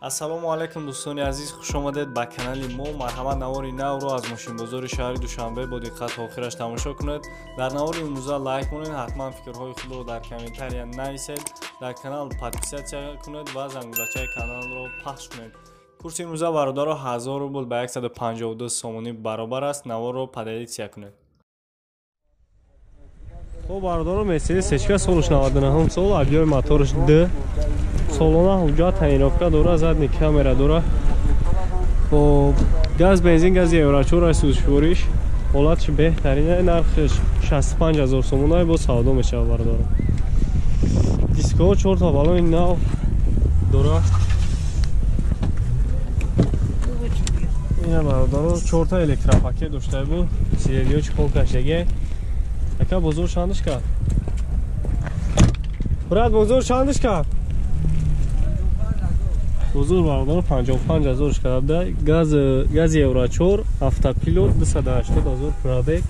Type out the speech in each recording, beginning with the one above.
ассалому алайкум дӯстони азиз, хуш омадед ба канали мо. Марҳамат, навори навро аз мошинбозори шаҳри Душанбе бо диққат то охираш тамошо кунед. дар навори имрӯза лайк кунед, ҳатман фикрҳои худро дар комментария нависед, дар канал подписатсия кунед ва зангулачаи каналро пахш кунед. курси имрӯза бародаро 1000 рубл ба 152 сомонӣ баробар аст. наворро подедитсия кунед. خب باردارو مرسدس هچکا سالش 99 سال объем моторش D سالانه حجت تعیین‌افکا داره زدنی کامرا داره خب گاز بنزین گاز یوراچور سوزشوریش حالتش بهترینه نرخش 65000 سومونه با سودا میشه باردارو دیسکو 4 تا بالون نو داره اینا باردارو 4 تا الکتروپاکت داشته بود سیریو چکول کشیگه اکا بزرگ شاندش کرد برات بزرگ شاندش کرد بزرگ باردار 55000 کرده گاز یوراچور автопилот 280000 пробег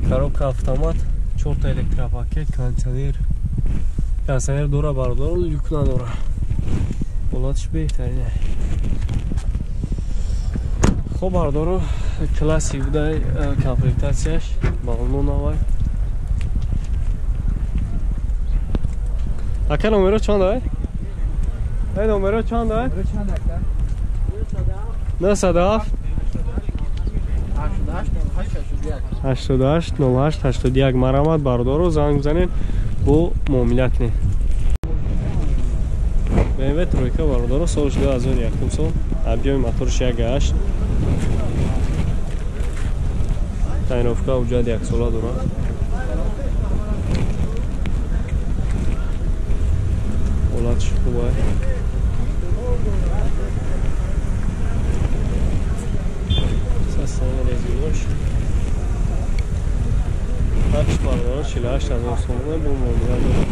коробка автомат 4 تا электропакет кондиционер дора باردار люк надора حالتش بهترینه خب باردارو کلاسیک بوده комплектацияш балононавай ака номеро чанд ай номеро чанд ай 97 88 08 81 марҳамат бардоро занг бизанед бо муомилат не BMW тройка бардоро солиш 2001 сол объеми моториш 1.8 تعیین‌افکا وجود یک ساله داره حالتش خوبه سیستم رزیناش هرچی بارداره 48000 سومونه با معامله داره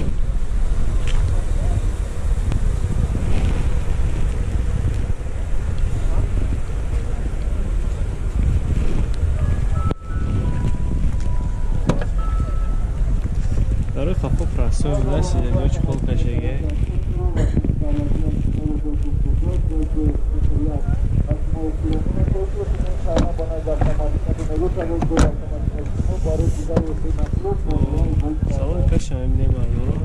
داره خفا پرستوی بوده سیدنیو چکول کشیگه سوال کش همینه بردارو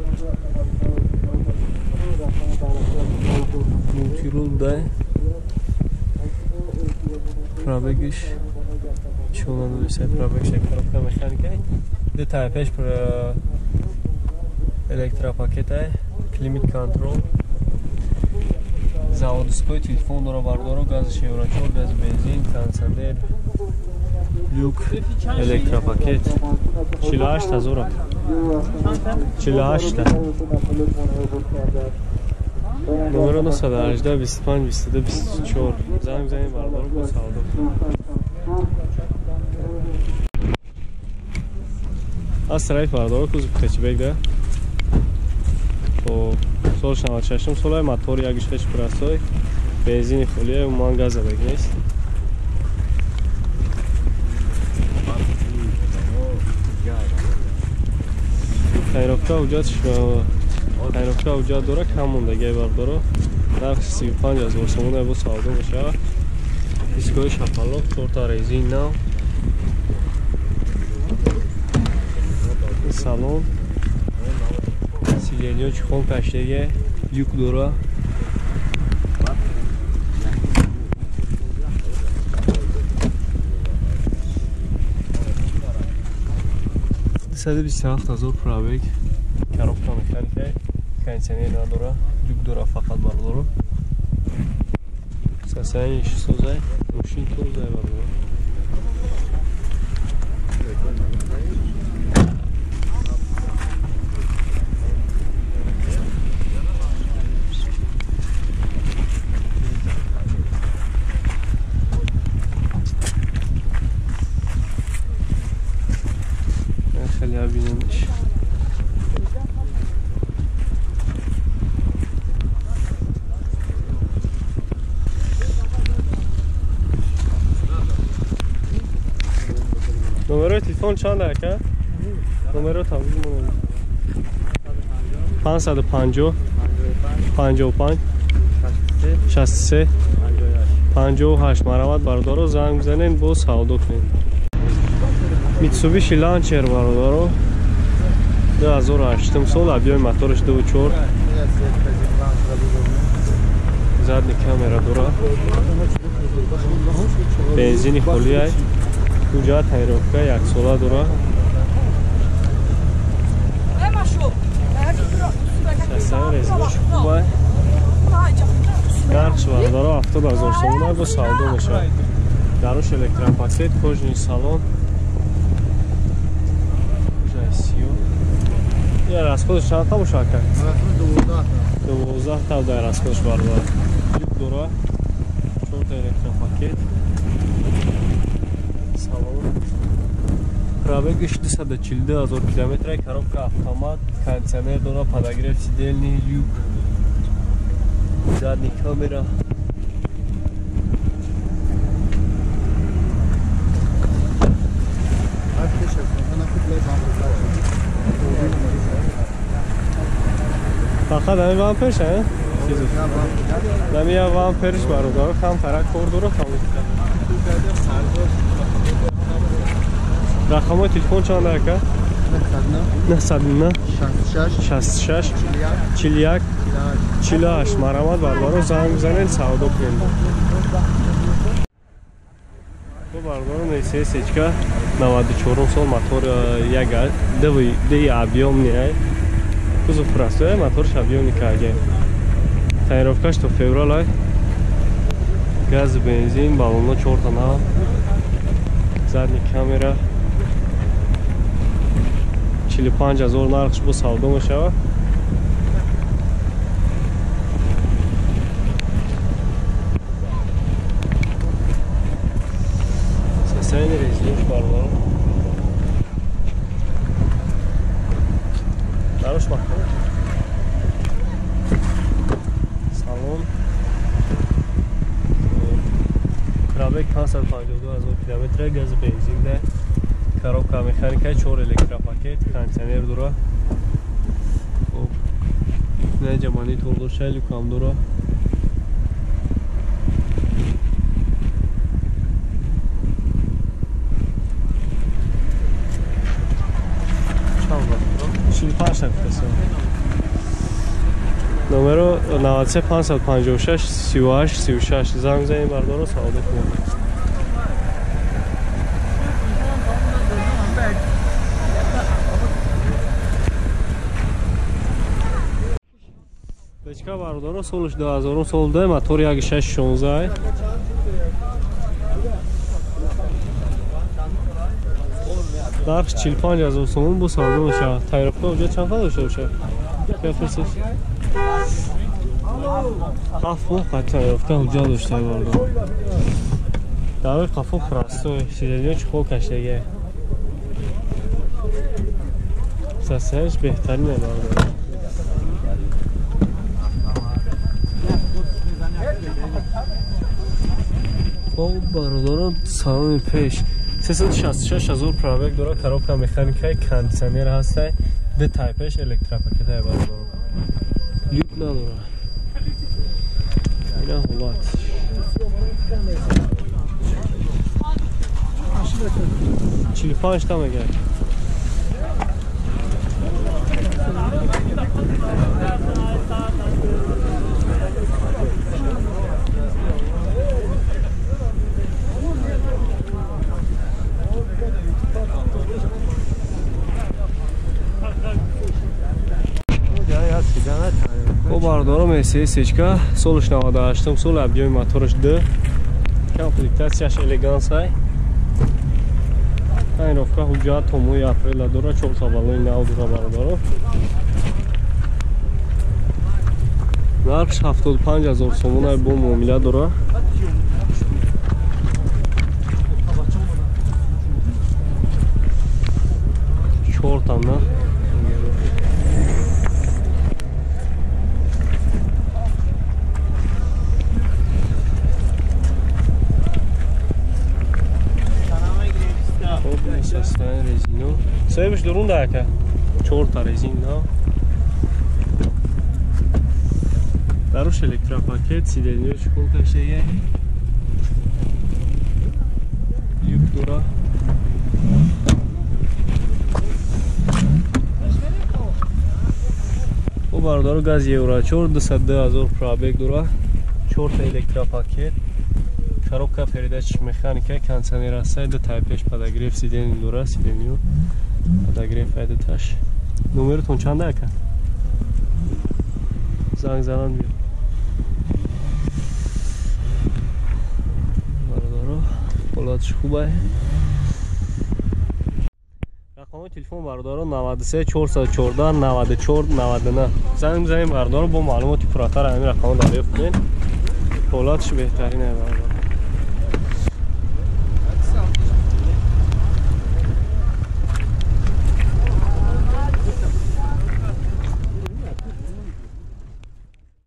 موتیرول بوده پرابگش چونه دویسه پرابگش کاربکا مخانیکه ده تایپش پر электропакет климат контрол заводской телефон дора бардоро газ шеврачор газ бензин кондиционер люк электропакет 48000 48 номеро 918 25 22 24 занг бизанед бардоро бо савдо астрайф бардоро кузов кечбек да солш 96 солай мотор 1.6 простой бензин холия уман газовик нест тайровка уҷат дора кам мондагӣ бардоро нарх 35000 сомона бо савдо мешавад дискои шапалок 4 та резин нав салон сиденьё чихон каштеге юк дора саде 27000 пробег коробка механика кондиционер надора юк дора фақат бардоро сасаи шисозай мошин тозай бардоро номерои телефон чанд ака? номеро тавзиҳ монед 550 55 63 63 58 марҳамат бародаро занг бизанен бо савдо кунед. Mitsubishi Lancer бародаро 2008 сол объёми моториш 2.4 задни камера дора бензини холияй ҳуҷҷат тайёровка 1 сола дора шасаи резинош хубай нархш бародаро 70000 сомона бо савдо мешавад. Дарош электропакет кожаи салон я расходш чанд та бошад кард? 12 та дай расходш бардар. Юк дора 4 та электропакет салон пробег 242,000 км, коробка автомат, кондиционер дора, подогрев сидений, юг, задний камера. فقط همین وامپرش هست؟ همین یه وامپرش برادار کم فرق کرد رو خواهد رقم های تلفن چند رکه؟ 909 66 41 48 مرحمت برادار زنگ بزنین سعودو کنید برادار میسه سیچکا 94 سال موتور یک دی объем نیه кузов простой, моторш объемник ага. Тонировка 100 февраля. Газ, бензин, баллонно 4 тонна. Задний камера. 45000 нархш бо савдо мешавад. Сасаи резинош бардар. Дарош бахт. Салон. Пробег 552,000 км, газ, бензин да. Коробка механика, 4 электропакет, кондиционер дура. Хоб. Неҷа монитор дошта, люкам дура. номеро 93 556 38 36 занг бизанед бародаро савдо кунед. Печка бародаро солиш 2000 сол да мотор 1.616 нархш 45000 сомон бо савдо мешавад. Тайёровка уҷа чанд хал дошта бошад? Бефрисед. 7 моҳ қад тайёровка уҷа дошта бардар. давои қафо простой, сиденьё чухол каштага. сасаиш беҳтарин е бардар. хоб бародарон салони пеш 366,000 пробег дора, коробка механика, кондиционер ҳастай, д тайпеш электропакет е бардар. люк надора. ина ҳолат. Çilpan işte mi gel? O bardarım SSH'ka Soluş 98 sol объем motorış D. Комплектацияш элегансай. Тонировка ҳуҷҷат то моҳи апрел дора, 4 баллони нав дора бародаро. нархш 75000 сомона бо муомила дора. Чортамна. резину. Себеш дурун дака. 4 та резина. Хороший электропакет, сиденье чехол кашеге. Люк дура. Bu bardor gaz Euro 4 202,000 пробег дура. 4 электропакет. Коробка передач механика, кондиционер, до тайпеш подогрев сиденье дура, сиденье. Подогрев это таш. Номертон чанд ака? Занг занан бир. Бардоро. Холатш хубай. Рақами телефон бардоро 93 414 94 99. Занг бизанем бардоро бо маълумоти пурратар ҳамин рақамро дарёфт кунед. Холатш беҳтарин бардоро.